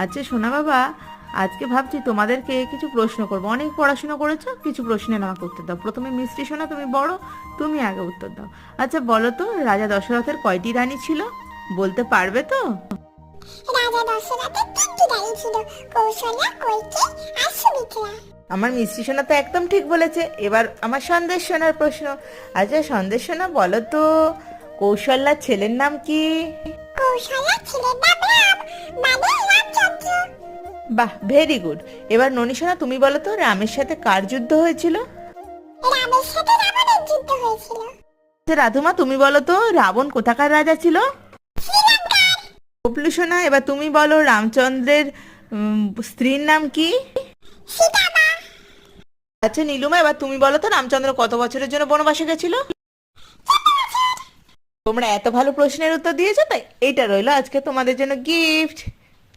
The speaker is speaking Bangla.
আচ্ছা সোনা বাবা, আজকে ভাবছি তোমাদেরকে কিছু প্রশ্ন করবো। অনেক পড়াশোনা করেছো, কিছু প্রশ্নের আমাকে উত্তর দাও। প্রথমে মিষ্টি সোনা, তুমি বড়, তুমি আগে উত্তর দাও। আচ্ছা বলো তো, রাজা দশরথের কয়টি রানী ছিল? বলতে পারবে তো? রাজা দশরথের তিনটি রানী ছিল, কৌশল্যা, কইকেয়ী আর সুমিত্রা। আমার মিষ্টি সোনা তো একদম ঠিক বলেছে। এবার আমার সন্দেশ সোনার প্রশ্ন। আচ্ছা সন্দেশ সোনা, বলো তো, কৌশল্যার ছেলের নাম কি? কৌশল্যার ছেলের নাম রাম, মানে রামচন্দ্র। বাহ, ভেরি গুড। এবার ননী সোনা, তুমি বলো তো, রামের সাথে কার যুদ্ধ হয়েছিল? রামের সাথে রাবণের যুদ্ধ হয়েছিল। আচ্ছা রাধুমা, তুমি বলো তো, রাবণ কোথাকার রাজা ছিল? শ্রীলঙ্কার। ববলু সোনা, এবার তুমি বলো, রামচন্দ্রের স্ত্রীর নাম কি? সীতামা। আচ্ছা নীলুমা, এবার তুমি বলো তো, রামচন্দ্র কত বছরের জন্য বনবাসে গেছিল? তোমরা এত ভালো প্রশ্নের উত্তর দিয়েছো, তাই এইটা রইলো আজকে তোমাদের জন্য গিফট।